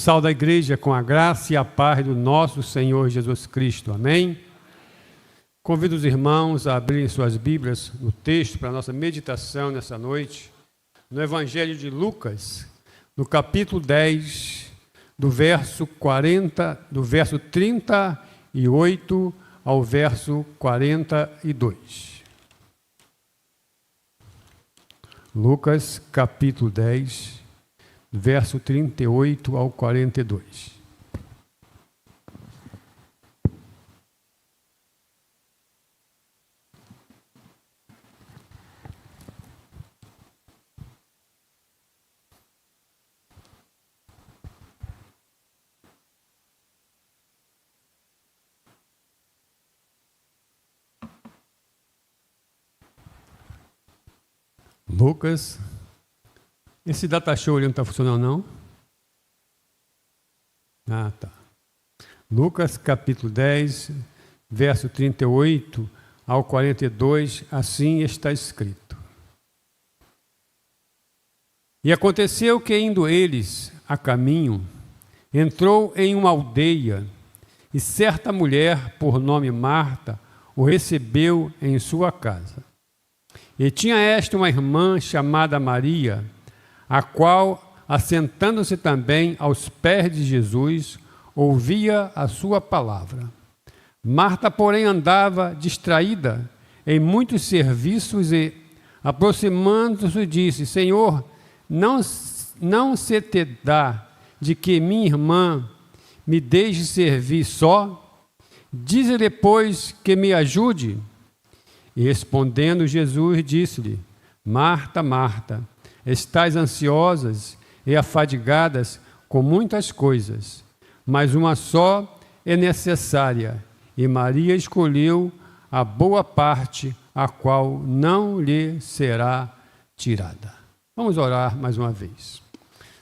Saúde a igreja com a graça e a paz do nosso Senhor Jesus Cristo. Amém? Convido os irmãos a abrirem suas Bíblias no texto para a nossa meditação nessa noite, no Evangelho de Lucas, no capítulo 10, do verso 38 ao verso 42. Lucas, capítulo 10, verso 38 ao 42. Lucas, esse data show ali não está funcionando, não? Ah, tá. Lucas, capítulo 10, verso 38 ao 42, assim está escrito. E aconteceu que, indo eles a caminho, entrou em uma aldeia, e certa mulher, por nome Marta, o recebeu em sua casa. E tinha esta uma irmã chamada Maria, a qual, assentando-se também aos pés de Jesus, ouvia a sua palavra. Marta, porém, andava distraída em muitos serviços e, aproximando-se, disse: Senhor, não se te dá de que minha irmã me deixe servir só? Dize-lhe, pois, que me ajude. E respondendo Jesus, disse-lhe: Marta, Marta, estais ansiosas e afadigadas com muitas coisas, mas uma só é necessária, e Maria escolheu a boa parte, a qual não lhe será tirada. Vamos orar mais uma vez.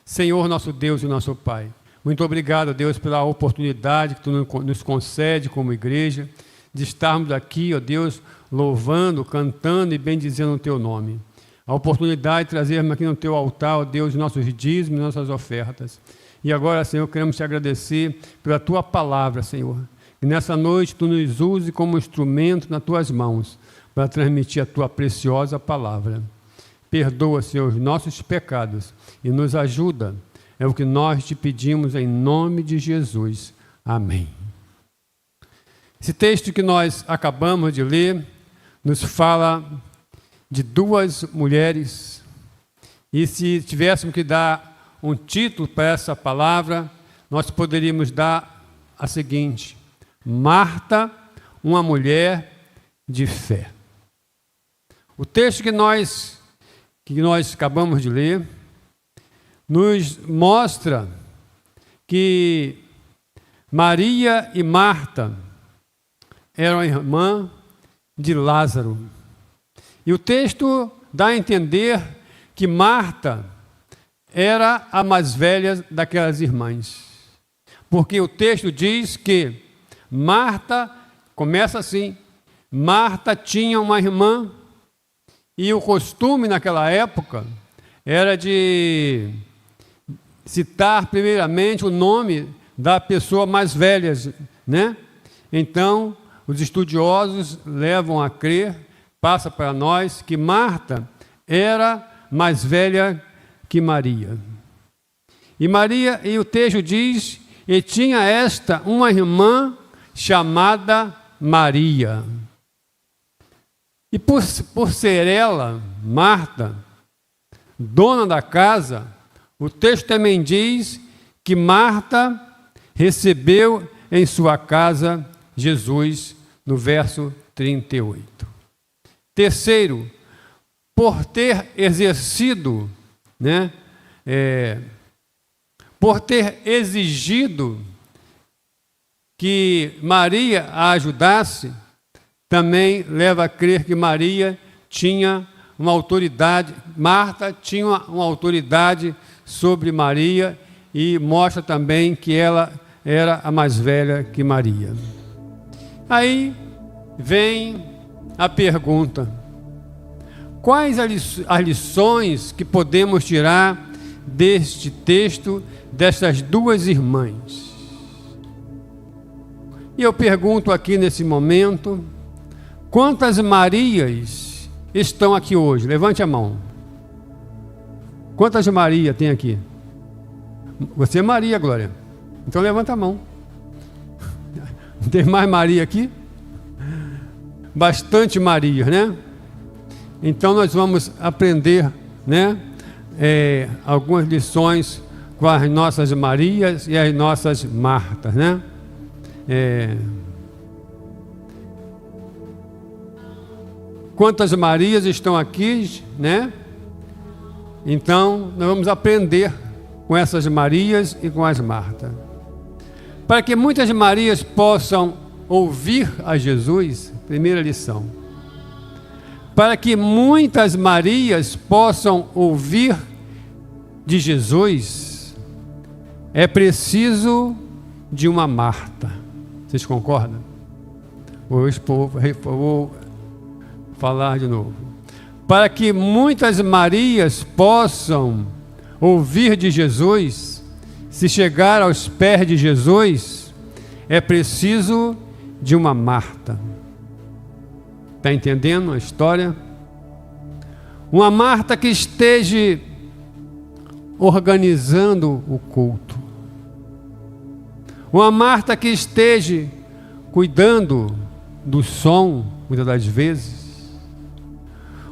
Senhor, nosso Deus e nosso Pai, muito obrigado, Deus, pela oportunidade que Tu nos concede como igreja, de estarmos aqui, ó Deus, louvando, cantando e bendizendo o Teu nome. A oportunidade de trazermos aqui no Teu altar, ó Deus, nossos dízimos, nossas ofertas. E agora, Senhor, queremos Te agradecer pela Tua palavra, Senhor. Que nessa noite Tu nos use como instrumento nas Tuas mãos para transmitir a Tua preciosa palavra. Perdoa, Senhor, os nossos pecados e nos ajuda. É o que nós Te pedimos em nome de Jesus. Amém. Esse texto que nós acabamos de ler nos fala de duas mulheres, e se tivéssemos que dar um título para essa palavra, nós poderíamos dar a seguinte: Marta, uma mulher de fé. O texto que nós acabamos de ler nos mostra que Maria e Marta eram irmã de Lázaro. E o texto dá a entender que Marta era a mais velha daquelas irmãs. Porque o texto diz que Marta, começa assim, Marta tinha uma irmã, e o costume naquela época era de citar primeiramente o nome da pessoa mais velha, né? Então, os estudiosos levam a crer, passa para nós, que Marta era mais velha que Maria. E o texto diz, e tinha esta uma irmã chamada Maria. E por ser ela, Marta, dona da casa, o texto também diz que Marta recebeu em sua casa Jesus, no verso 38. Terceiro, por ter exercido, por ter exigido que Maria a ajudasse, também leva a crer que Maria tinha uma autoridade, Marta tinha uma autoridade sobre Maria, e mostra também que ela era a mais velha que Maria. Aí vem a pergunta: quais as lições que podemos tirar deste texto, destas duas irmãs. E eu pergunto aqui nesse momento, quantas Marias estão aqui hoje? Levante a mão. Quantas Maria tem aqui? Você é Maria, Glória. Então levanta a mão. Tem mais Maria aqui? Bastante Maria, né? Então nós vamos aprender, né? Algumas lições com as nossas Marias e as nossas Martas, né? Quantas Marias estão aqui, né? Então nós vamos aprender com essas Marias e com as Martas, para que muitas Marias possam ouvir a Jesus. Primeira lição: para que muitas Marias possam ouvir de Jesus, é preciso de uma Marta. Vocês concordam? Vou falar de novo. Para que muitas Marias possam ouvir de Jesus, se chegar aos pés de Jesus, é preciso de uma Marta. Está entendendo a história? Uma Marta que esteja organizando o culto. Uma Marta que esteja cuidando do som, muitas das vezes.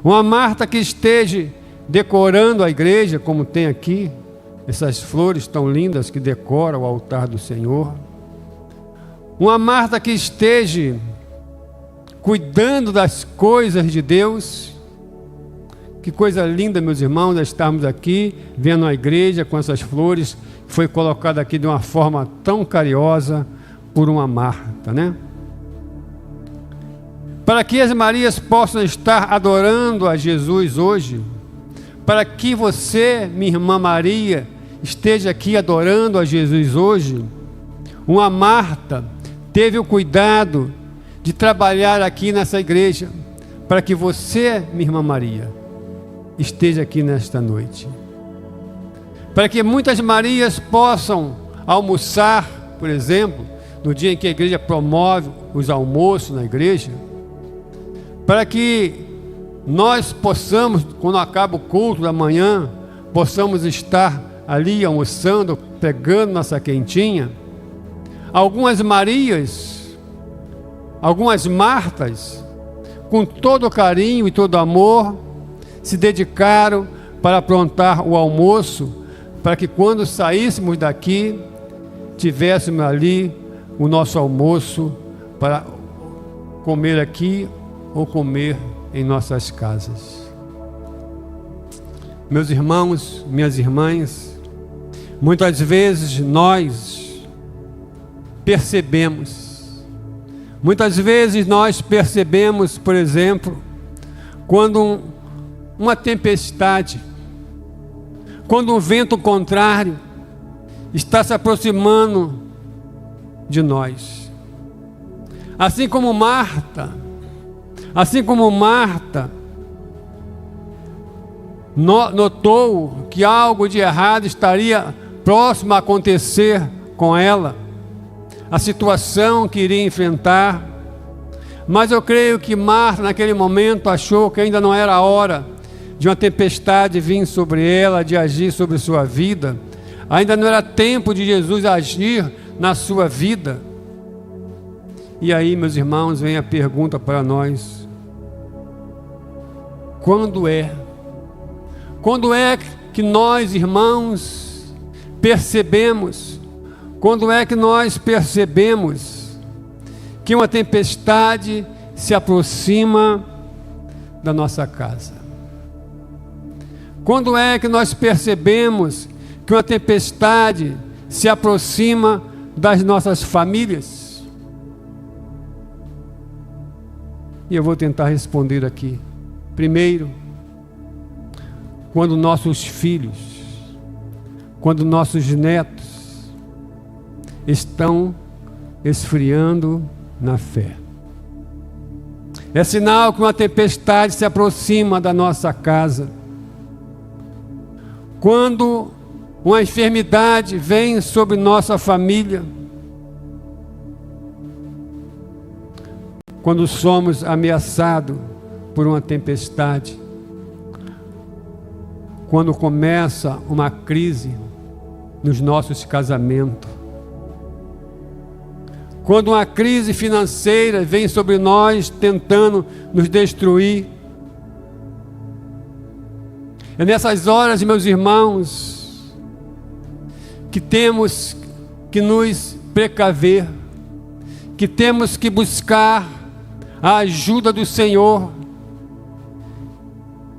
Uma Marta que esteja decorando a igreja, como tem aqui, essas flores tão lindas que decoram o altar do Senhor. Uma Marta que esteja cuidando das coisas de Deus. Que coisa linda, meus irmãos, nós estarmos aqui vendo a igreja com essas flores, que foi colocada aqui de uma forma tão carinhosa por uma Marta, né? Para que as Marias possam estar adorando a Jesus hoje, para que você, minha irmã Maria, esteja aqui adorando a Jesus hoje, uma Marta teve o cuidado de trabalhar aqui nessa igreja, para que você, minha irmã Maria, esteja aqui nesta noite. Para que muitas Marias possam almoçar, por exemplo, no dia em que a igreja promove os almoços na igreja, para que nós possamos, quando acaba o culto da manhã, possamos estar ali almoçando, pegando nossa quentinha. Algumas Marias, algumas Martas, com todo carinho e todo amor, se dedicaram para aprontar o almoço, para que quando saíssemos daqui, tivéssemos ali o nosso almoço para comer aqui ou comer em nossas casas. Meus irmãos, minhas irmãs, muitas vezes nós percebemos, por exemplo, quando uma tempestade, quando um vento contrário está se aproximando de nós. Assim como Marta notou que algo de errado estaria próximo a acontecer com ela, a situação que iria enfrentar. Mas eu creio que Marta naquele momento achou que ainda não era a hora de uma tempestade vir sobre ela, de agir sobre sua vida. Ainda não era tempo de Jesus agir na sua vida. E aí, meus irmãos, vem a pergunta para nós: quando é que nós, irmãos, percebemos? Quando é que nós percebemos que uma tempestade se aproxima da nossa casa? Quando é que nós percebemos que uma tempestade se aproxima das nossas famílias? E eu vou tentar responder aqui. Primeiro, quando nossos filhos, quando nossos netos estão esfriando na fé. É sinal que uma tempestade se aproxima da nossa casa. Quando uma enfermidade vem sobre nossa família, quando somos ameaçados por uma tempestade, quando começa uma crise nos nossos casamentos, quando uma crise financeira vem sobre nós tentando nos destruir. É nessas horas, meus irmãos, que temos que nos precaver, que temos que buscar a ajuda do Senhor,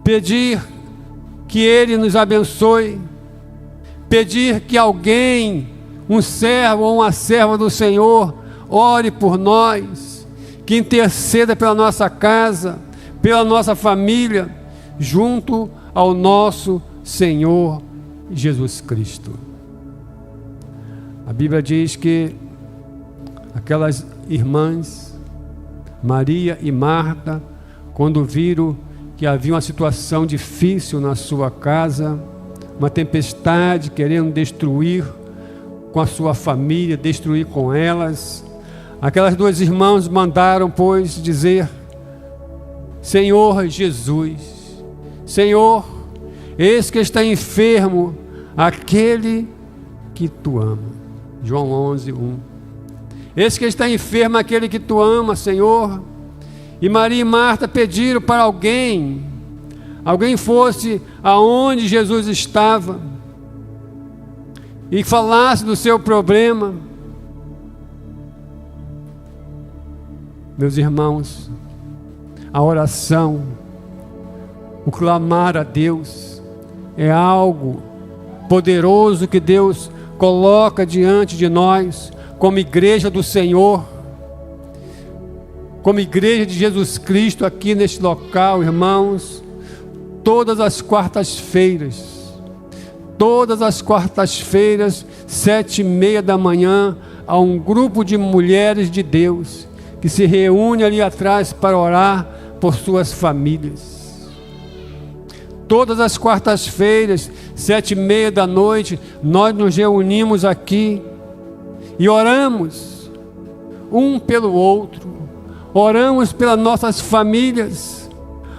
pedir que Ele nos abençoe, pedir que alguém, um servo ou uma serva do Senhor, ore por nós, que interceda pela nossa casa, pela nossa família, junto ao nosso Senhor Jesus Cristo. A Bíblia diz que aquelas irmãs, Maria e Marta, quando viram que havia uma situação difícil na sua casa, uma tempestade querendo destruir com a sua família, destruir com elas, aquelas duas irmãs mandaram, pois, dizer: Senhor Jesus, Senhor, eis que está enfermo aquele que tu ama. João 11, 1. Eis que está enfermo aquele que tu ama, Senhor. E Maria e Marta pediram para alguém fosse aonde Jesus estava e falasse do seu problema. Meus irmãos, a oração, o clamar a Deus é algo poderoso que Deus coloca diante de nós como igreja do Senhor, como igreja de Jesus Cristo aqui neste local, irmãos. Todas as quartas-feiras, 7:30 da manhã, há um grupo de mulheres de Deus que se reúne ali atrás para orar por suas famílias. Todas as quartas-feiras, 7:30 da noite, nós nos reunimos aqui e oramos um pelo outro, oramos pelas nossas famílias,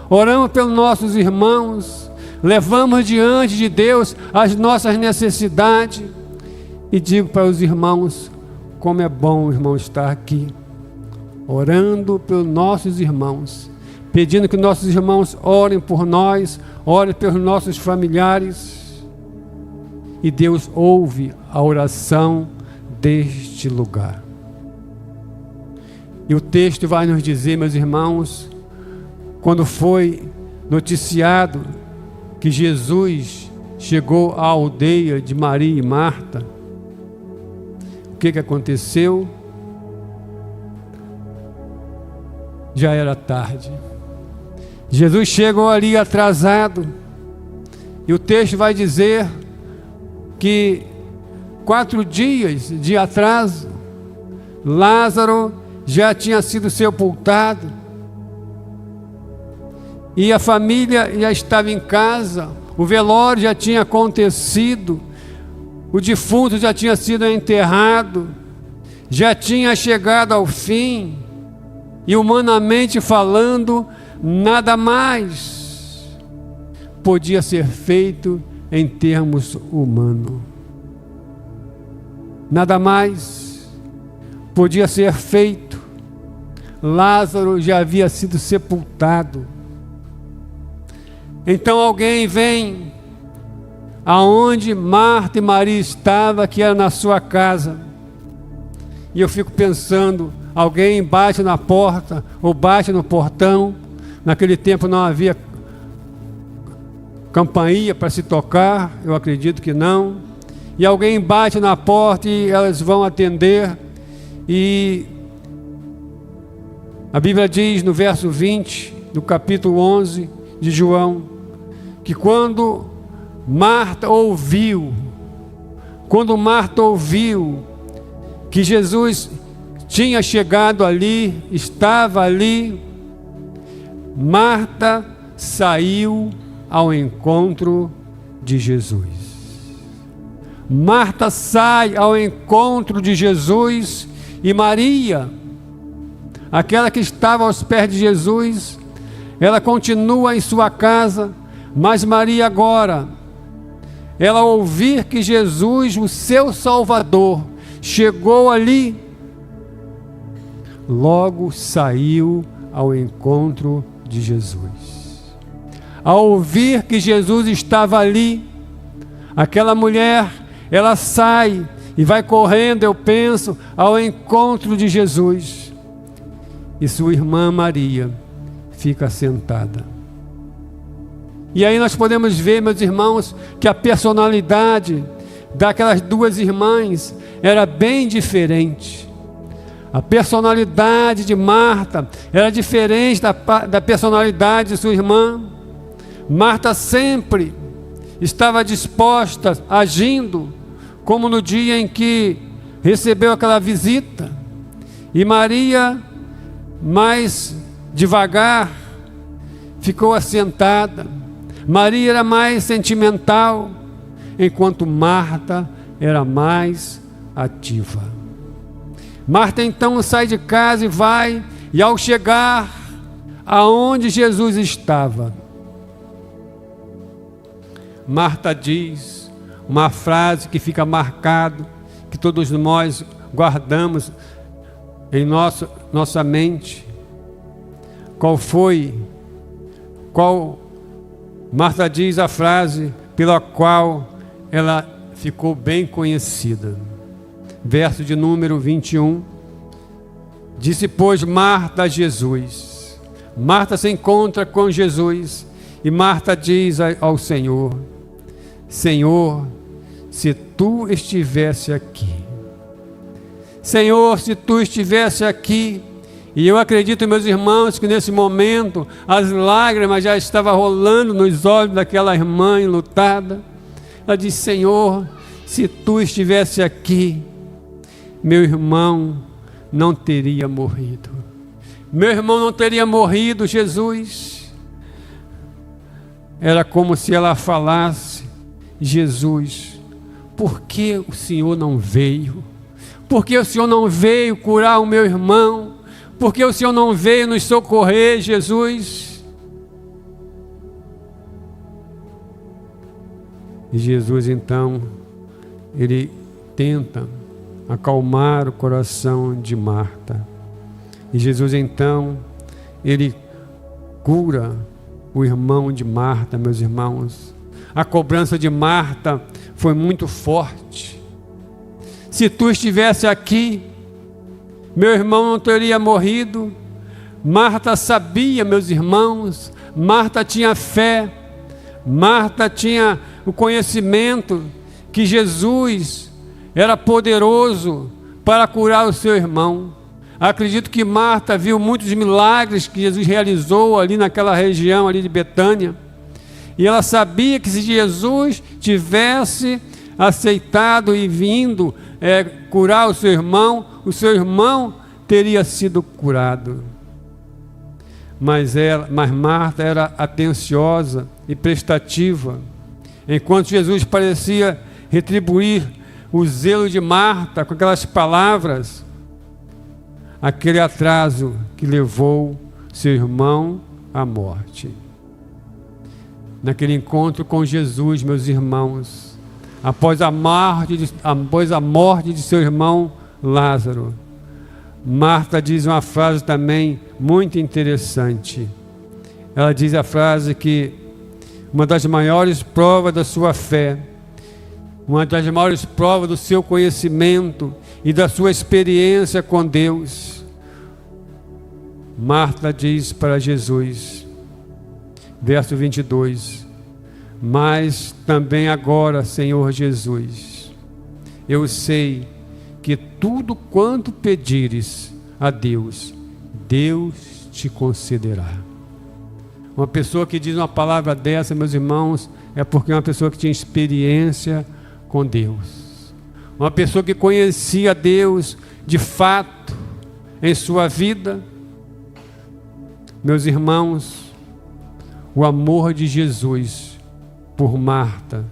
oramos pelos nossos irmãos, levamos diante de Deus as nossas necessidades. E digo para os irmãos, como é bom o irmão estar aqui, orando pelos nossos irmãos, pedindo que nossos irmãos orem por nós, orem pelos nossos familiares. E Deus ouve a oração deste lugar. E o texto vai nos dizer, meus irmãos, quando foi noticiado que Jesus chegou à aldeia de Maria e Marta, o que aconteceu? Já era tarde. Jesus chegou ali atrasado, e o texto vai dizer que 4 dias de atraso, Lázaro já tinha sido sepultado, e a família já estava em casa, o velório já tinha acontecido, o defunto já tinha sido enterrado, já tinha chegado ao fim, e humanamente falando, nada mais podia ser feito em termos humanos. Nada mais podia ser feito. Lázaro já havia sido sepultado. Então alguém vem aonde Marta e Maria estavam, que era na sua casa. E eu fico pensando, alguém bate na porta ou bate no portão. Naquele tempo não havia campainha para se tocar, eu acredito que não. E alguém bate na porta e elas vão atender. E a Bíblia diz no verso 20 do capítulo 11 de João, que quando Marta ouviu que Jesus tinha chegado ali, estava ali, Marta saiu ao encontro de Jesus. Marta sai ao encontro de Jesus e Maria, aquela que estava aos pés de Jesus, ela continua em sua casa, mas Maria agora, ela ouvir que Jesus, o seu Salvador, chegou ali, logo saiu ao encontro de Jesus. Ao ouvir que Jesus estava ali, aquela mulher, ela sai e vai correndo, eu penso, ao encontro de Jesus. E sua irmã Maria fica sentada. E aí nós podemos ver, meus irmãos, que a personalidade daquelas duas irmãs era bem diferente. A personalidade de Marta era diferente da personalidade de sua irmã. Marta sempre estava disposta, agindo, como no dia em que recebeu aquela visita. E Maria, mais devagar, ficou assentada. Maria era mais sentimental, enquanto Marta era mais ativa. Marta então sai de casa e vai, e ao chegar aonde Jesus estava, Marta diz uma frase que fica marcado, que todos nós guardamos em nossa mente. Marta diz a frase pela qual ela ficou bem conhecida. Verso de número 21. Disse, pois, Marta a Jesus. Marta se encontra com Jesus e Marta diz ao Senhor: Senhor, se tu estivesse aqui. Senhor, se tu estivesse aqui. E eu acredito, meus irmãos, que nesse momento as lágrimas já estavam rolando nos olhos daquela irmã enlutada. Ela disse: Senhor, se tu estivesse aqui, meu irmão não teria morrido. Meu irmão não teria morrido, Jesus. Era como se ela falasse: Jesus, por que o Senhor não veio? Por que o Senhor não veio curar o meu irmão? Por que o Senhor não veio nos socorrer, Jesus? E Jesus então, ele tenta acalmar o coração de Marta. E Jesus então, ele cura o irmão de Marta, meus irmãos. A cobrança de Marta foi muito forte. Se tu estivesse aqui, meu irmão não teria morrido. Marta sabia, meus irmãos, Marta tinha fé, Marta tinha o conhecimento que Jesus era poderoso para curar o seu irmão. Acredito que Marta viu muitos milagres que Jesus realizou ali naquela região ali de Betânia. E ela sabia que se Jesus tivesse aceitado e vindo curar o seu irmão teria sido curado. Mas Marta era atenciosa e prestativa. Enquanto Jesus parecia retribuir o zelo de Marta com aquelas palavras, aquele atraso que levou seu irmão à morte. Naquele encontro com Jesus, meus irmãos, após a morte de seu irmão Lázaro, Marta diz uma frase também muito interessante. Ela diz a frase que uma das maiores provas da sua fé, uma das maiores provas do seu conhecimento e da sua experiência com Deus, Marta diz para Jesus, verso 22, mas também agora, Senhor Jesus, eu sei que tudo quanto pedires a Deus, Deus te concederá. Uma pessoa que diz uma palavra dessa, meus irmãos, é porque é uma pessoa que tinha experiência com Deus. Uma pessoa que conhecia Deus de fato em sua vida. Meus irmãos, o amor de Jesus por Marta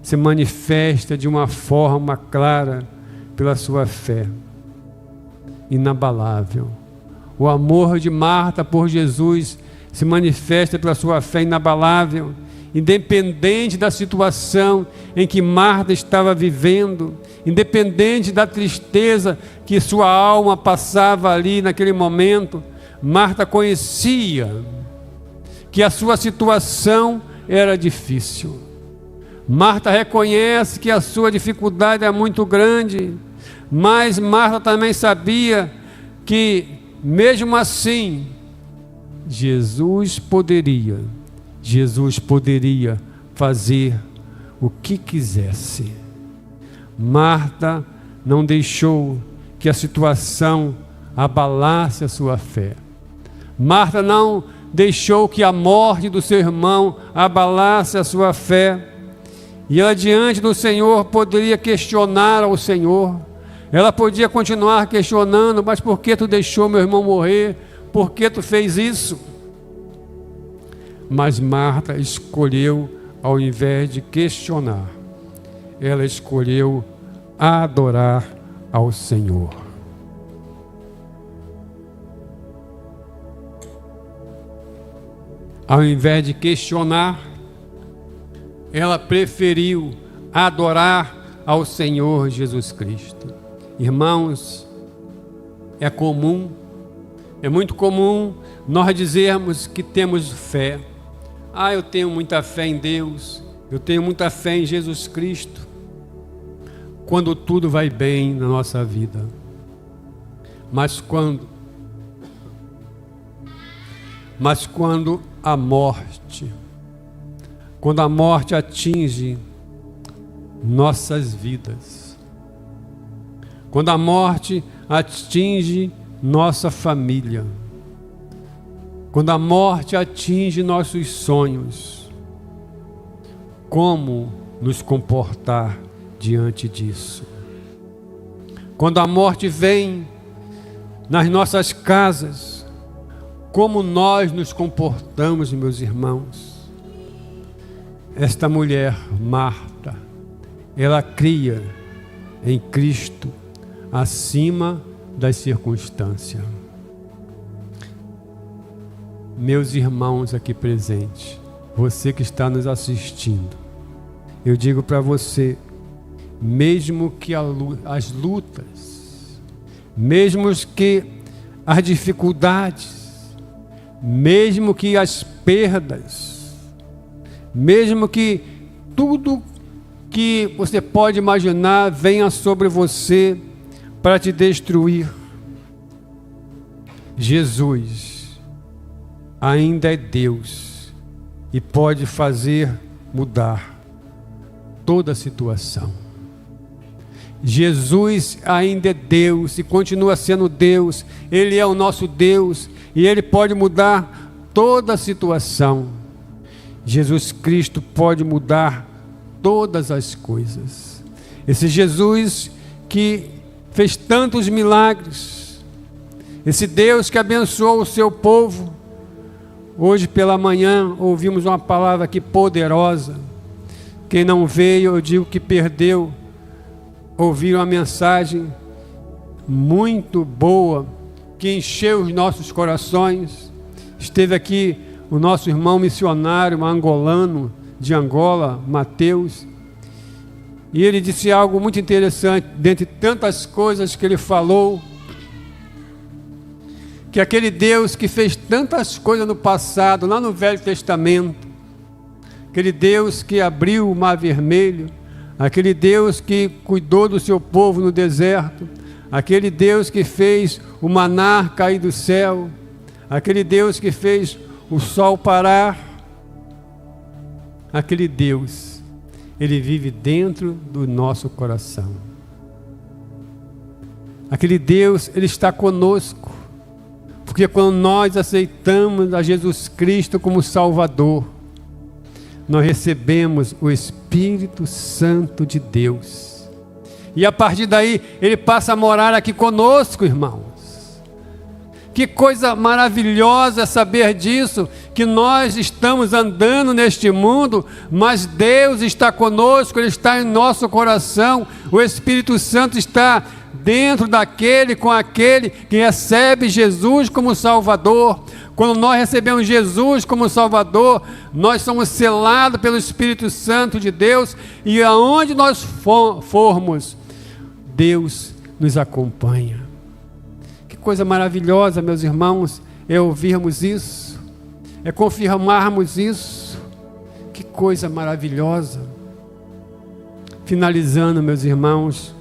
se manifesta de uma forma clara pela sua fé inabalável. O amor de Marta por Jesus se manifesta pela sua fé inabalável, independente da situação em que Marta estava vivendo, independente da tristeza que sua alma passava ali naquele momento. Marta conhecia que a sua situação era difícil. Marta reconhece que a sua dificuldade é muito grande, mas Marta também sabia que, mesmo assim, Jesus poderia fazer o que quisesse. Marta não deixou que a situação abalasse a sua fé. Marta não deixou que a morte do seu irmão abalasse a sua fé. E ela, diante do Senhor, poderia questionar ao Senhor. Ela podia continuar questionando: mas por que tu deixou meu irmão morrer? Por que tu fez isso? Mas Marta escolheu, ao invés de questionar, ela escolheu adorar ao Senhor. Ao invés de questionar, ela preferiu adorar ao Senhor Jesus Cristo. Irmãos, é muito comum nós dizermos que temos fé. Eu tenho muita fé em Deus, eu tenho muita fé em Jesus Cristo, quando tudo vai bem na nossa vida. Mas quando a morte atinge nossas vidas, quando a morte atinge nossa família, quando a morte atinge nossos sonhos, como nos comportar diante disso? Quando a morte vem nas nossas casas, como nós nos comportamos, meus irmãos? Esta mulher, Marta, ela cria em Cristo acima das circunstâncias. Meus irmãos aqui presentes, você que está nos assistindo, eu digo para você, mesmo que as lutas, mesmo que as dificuldades, mesmo que as perdas, mesmo que tudo que você pode imaginar venha sobre você para te destruir, Jesus ainda é Deus e pode fazer mudar toda a situação. Jesus ainda é Deus e continua sendo Deus. Ele é o nosso Deus e Ele pode mudar toda a situação. Jesus Cristo pode mudar todas as coisas. Esse Jesus que fez tantos milagres, esse Deus que abençoou o seu povo. Hoje pela manhã ouvimos uma palavra aqui poderosa. Quem não veio, eu digo que perdeu. Ouviram uma mensagem muito boa, que encheu os nossos corações. Esteve aqui o nosso irmão missionário, angolano de Angola, Mateus, e ele disse algo muito interessante, dentre tantas coisas que ele falou, que aquele Deus que fez tantas coisas no passado, lá no Velho Testamento, aquele Deus que abriu o Mar Vermelho, aquele Deus que cuidou do seu povo no deserto, aquele Deus que fez o maná cair do céu, aquele Deus que fez o sol parar, aquele Deus, Ele vive dentro do nosso coração. Aquele Deus, Ele está conosco, porque quando nós aceitamos a Jesus Cristo como Salvador, nós recebemos o Espírito Santo de Deus. E a partir daí, Ele passa a morar aqui conosco, irmãos. Que coisa maravilhosa saber disso, que nós estamos andando neste mundo, mas Deus está conosco, Ele está em nosso coração, o Espírito Santo está dentro daquele, com aquele que recebe Jesus como Salvador. Quando nós recebemos Jesus como Salvador, nós somos selados pelo Espírito Santo de Deus, e aonde nós formos, Deus nos acompanha. Que coisa maravilhosa, meus irmãos, é ouvirmos isso, é confirmarmos isso. Que coisa maravilhosa. Finalizando, meus irmãos,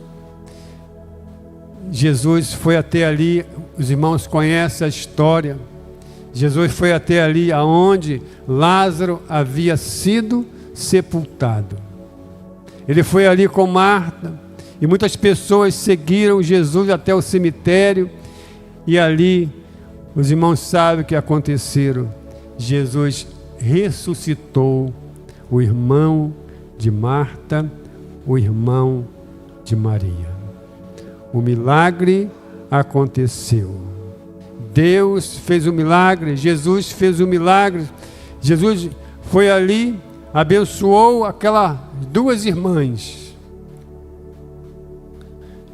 Jesus foi até ali, os irmãos conhecem a história. Jesus foi até ali aonde Lázaro havia sido sepultado. Ele foi ali com Marta, e muitas pessoas seguiram Jesus até o cemitério, e ali os irmãos sabem o que aconteceu. Jesus ressuscitou o irmão de Marta, o irmão de Maria. O milagre aconteceu. Deus fez o milagre, Jesus fez o milagre. Jesus foi ali, abençoou aquelas duas irmãs.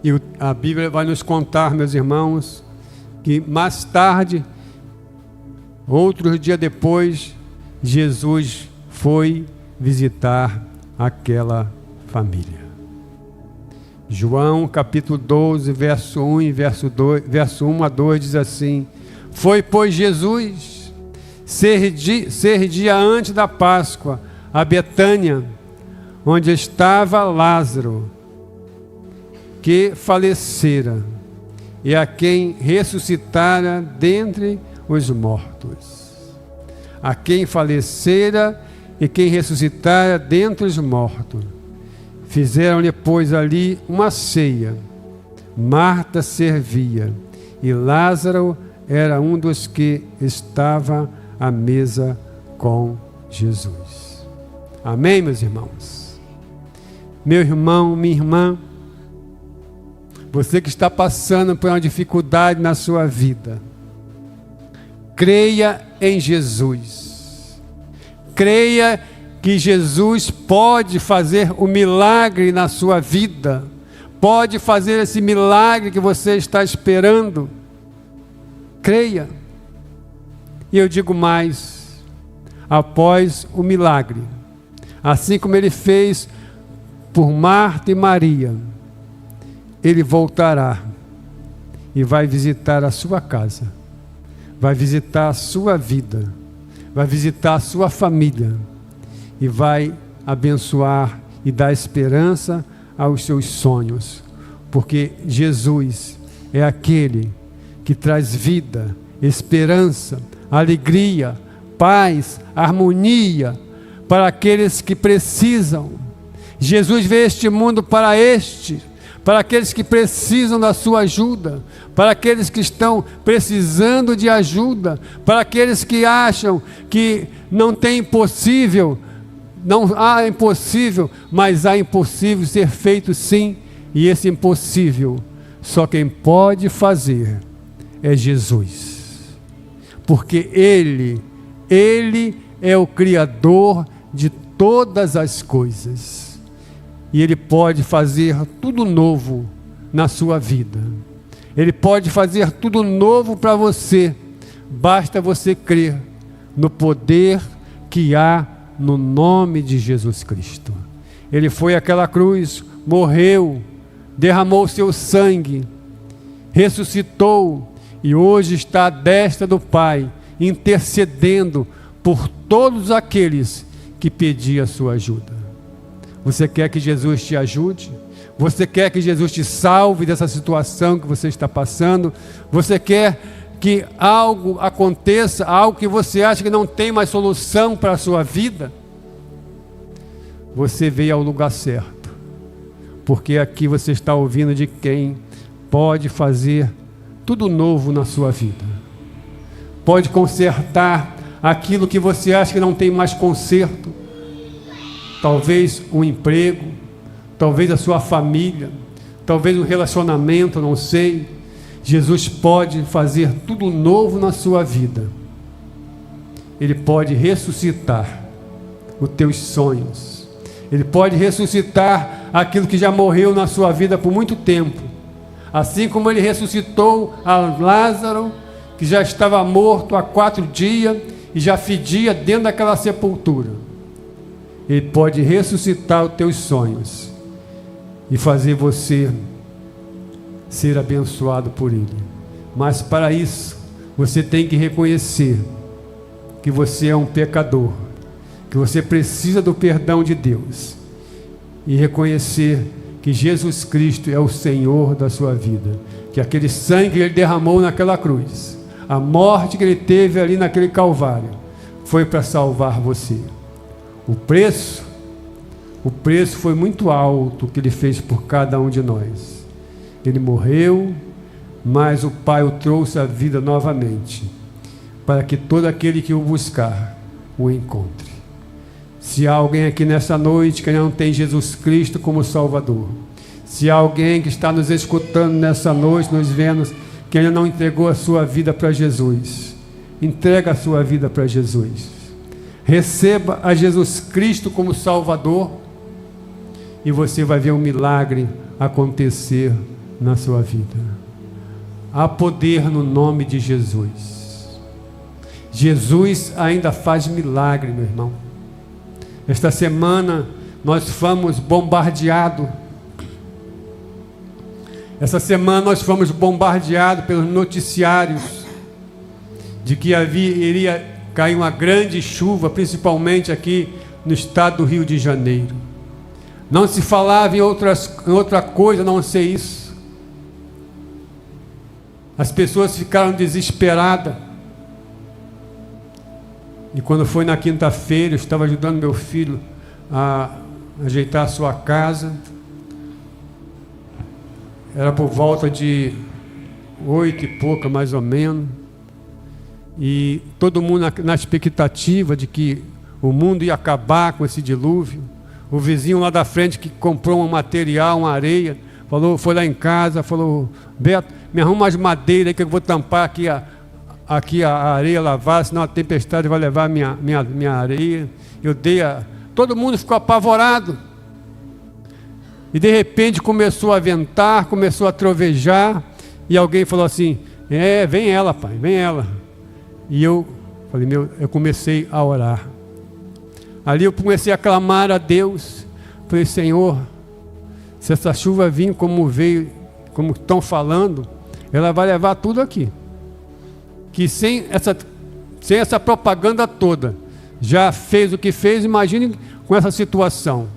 E a Bíblia vai nos contar, meus irmãos, que mais tarde, outro dia depois, Jesus foi visitar aquela família. João capítulo 12, verso 1 e verso 1 a 2 diz assim: foi, pois, Jesus ser dia antes da Páscoa a Betânia, onde estava Lázaro, que falecera, e a quem ressuscitara dentre os mortos. A quem falecera e quem ressuscitara dentre os mortos. Fizeram-lhe, pois, ali uma ceia. Marta servia, e Lázaro era um dos que estava à mesa com Jesus. Amém, meus irmãos? Meu irmão, minha irmã, você que está passando por uma dificuldade na sua vida, creia em Jesus. Creia que Jesus pode fazer o milagre na sua vida, pode fazer esse milagre que você está esperando. Creia. E eu digo mais, após o milagre, assim como Ele fez por Marta e Maria, Ele voltará e vai visitar a sua casa, vai visitar a sua vida, vai visitar a sua família, e vai abençoar e dar esperança aos seus sonhos, porque Jesus é aquele que traz vida, esperança, alegria, paz, harmonia para aqueles que precisam. Jesus veio a este mundo para aqueles que precisam da sua ajuda, para aqueles que estão precisando de ajuda, para aqueles que acham que não tem impossível. Não há impossível, mas há impossível ser feito sim, e esse impossível, só quem pode fazer é Jesus, porque Ele é o Criador de todas as coisas, e Ele pode fazer tudo novo na sua vida, Ele pode fazer tudo novo para você, basta você crer no poder que há no nome de Jesus Cristo. Ele foi àquela cruz, morreu, derramou seu sangue, ressuscitou e hoje está à destra do Pai, intercedendo por todos aqueles que pediam a sua ajuda. Você quer que Jesus te ajude? Você quer que Jesus te salve dessa situação que você está passando? Você quer que algo aconteça, algo que você acha que não tem mais solução para a sua vida? Você veio ao lugar certo, porque aqui você está ouvindo de quem pode fazer tudo novo na sua vida, pode consertar aquilo que você acha que não tem mais conserto, talvez um emprego, talvez a sua família, talvez um relacionamento, não sei. Jesus pode fazer tudo novo na sua vida. Ele pode ressuscitar os teus sonhos. Ele pode ressuscitar aquilo que já morreu na sua vida por muito tempo. Assim como Ele ressuscitou a Lázaro, que já estava morto há 4 dias e já fedia dentro daquela sepultura. Ele pode ressuscitar os teus sonhos e fazer você ser abençoado por Ele. Mas para isso, você tem que reconhecer que você é um pecador, que você precisa do perdão de Deus, e reconhecer que Jesus Cristo é o Senhor da sua vida, que aquele sangue que Ele derramou naquela cruz, a morte que Ele teve ali naquele Calvário, foi para salvar você. O preço foi muito alto que Ele fez por cada um de nós. Ele morreu, mas o Pai o trouxe à vida novamente, para que todo aquele que o buscar, o encontre. Se há alguém aqui nessa noite que não tem Jesus Cristo como Salvador, se há alguém que está nos escutando nessa noite, nos vendo, que ainda não entregou a sua vida para Jesus, entrega a sua vida para Jesus. Receba a Jesus Cristo como Salvador, e você vai ver um milagre acontecer na sua vida. Há poder no nome de Jesus. Jesus ainda faz milagre, meu irmão. Esta semana nós fomos bombardeados. Essa semana nós fomos bombardeados pelos noticiários de que iria cair uma grande chuva, principalmente aqui no estado do Rio de Janeiro. Não se falava em outra coisa a não ser isso. As pessoas ficaram desesperadas. E quando foi na quinta-feira, eu estava ajudando meu filho a ajeitar a sua casa. Era por volta de 8 e pouca, mais ou menos. E todo mundo na expectativa de que o mundo ia acabar com esse dilúvio. O vizinho lá da frente que comprou um material, uma areia, foi lá em casa, falou: Beto, me arruma umas madeiras aí que eu vou tampar aqui a areia lavada, senão a tempestade vai levar minha areia. Todo mundo ficou apavorado. E de repente começou a ventar, começou a trovejar, e alguém falou assim: vem ela, pai, vem ela. E eu falei, eu comecei a orar. Ali eu comecei a clamar a Deus. Falei: Senhor, se essa chuva vir como veio, como estão falando, ela vai levar tudo aqui. Que sem essa propaganda toda, já fez o que fez, imagine com essa situação.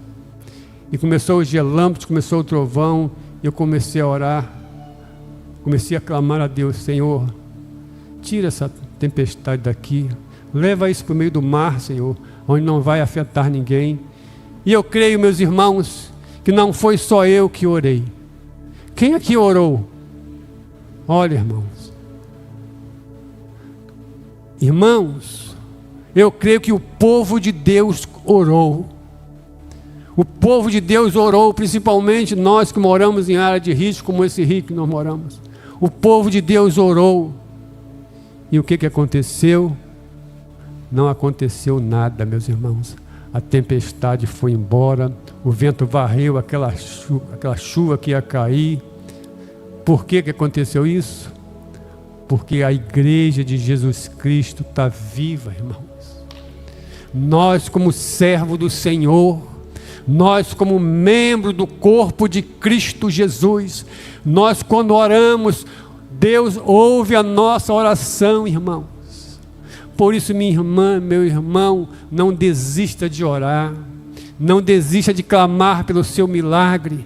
E começou os relâmpagos, começou o trovão, e eu comecei a orar, comecei a clamar a Deus: Senhor, tira essa tempestade daqui, leva isso para o meio do mar, Senhor, onde não vai afetar ninguém. E eu creio, meus irmãos, que não foi só eu que orei. Quem aqui orou? Olha, irmãos, eu creio que o povo de Deus orou. O povo de Deus orou, principalmente nós que moramos em área de risco, como esse rio que nós moramos. O povo de Deus orou. E o que aconteceu? Não aconteceu nada, meus irmãos. A tempestade foi embora, o vento varreu aquela chuva que ia cair. Por que aconteceu isso? Porque a igreja de Jesus Cristo está viva, irmãos. Nós, como servo do Senhor, nós, como membro do corpo de Cristo Jesus, nós, quando oramos, Deus ouve a nossa oração, irmãos. Por isso, minha irmã, meu irmão, não desista de orar, não desista de clamar pelo seu milagre,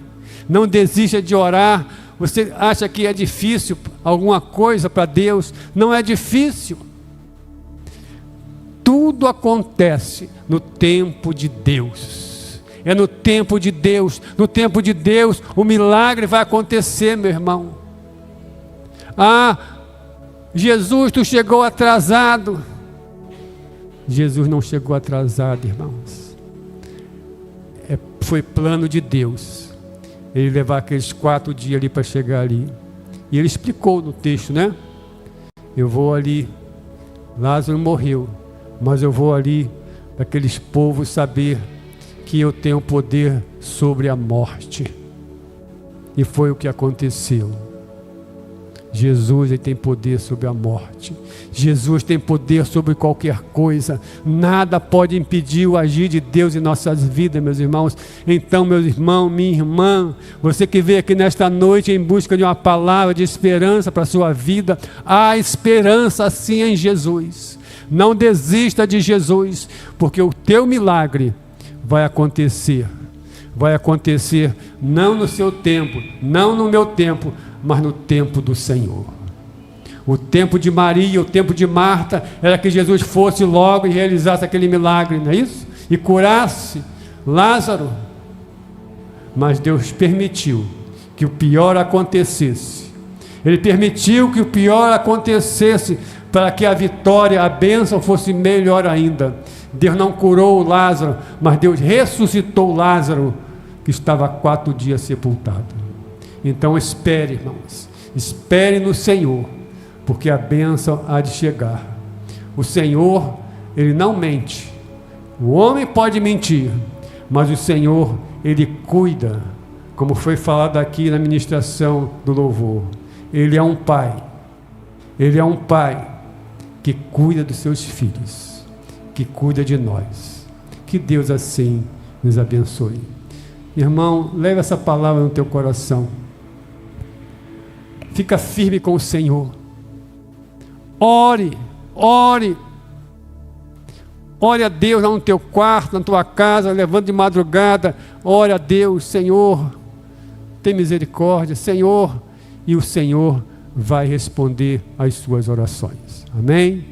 não desista de orar. Você acha que é difícil alguma coisa para Deus? Não é difícil. Tudo acontece no tempo de Deus. É no tempo de Deus. No tempo de Deus o milagre vai acontecer, meu irmão. Jesus, tu chegou atrasado. Jesus não chegou atrasado, irmãos. Foi plano de Deus ele levar aqueles 4 dias ali para chegar ali. E ele explicou no texto, né? Eu vou ali, Lázaro morreu, mas eu vou ali para aqueles povos saber que eu tenho poder sobre a morte. E foi o que aconteceu. Jesus, ele tem poder sobre a morte. Jesus tem poder sobre qualquer coisa. Nada pode impedir o agir de Deus em nossas vidas, meus irmãos. Então, meus irmãos, minha irmã, você que veio aqui nesta noite em busca de uma palavra de esperança para a sua vida, há esperança sim em Jesus. Não desista de Jesus, porque o teu milagre vai acontecer. Vai acontecer não no seu tempo, não no meu tempo, mas no tempo do Senhor. O tempo de Maria, o tempo de Marta, era que Jesus fosse logo e realizasse aquele milagre, não é isso? E curasse Lázaro. Mas Deus permitiu que o pior acontecesse. Ele permitiu que o pior acontecesse para que a vitória, a bênção fosse melhor ainda. Deus não curou Lázaro, mas Deus ressuscitou Lázaro, que estava há 4 dias sepultado. Então espere, irmãos, espere no Senhor, porque a bênção há de chegar. O Senhor, ele não mente. O homem pode mentir, mas o Senhor, ele cuida, como foi falado aqui na ministração do louvor. Ele é um pai. Ele é um pai que cuida dos seus filhos, que cuida de nós. Que Deus assim nos abençoe. Irmão, leve essa palavra no teu coração. Fica firme com o Senhor. Ore, ore. Ore a Deus lá no teu quarto, na tua casa, levando de madrugada. Ore a Deus, Senhor, tem misericórdia, Senhor, e o Senhor vai responder às suas orações. Amém?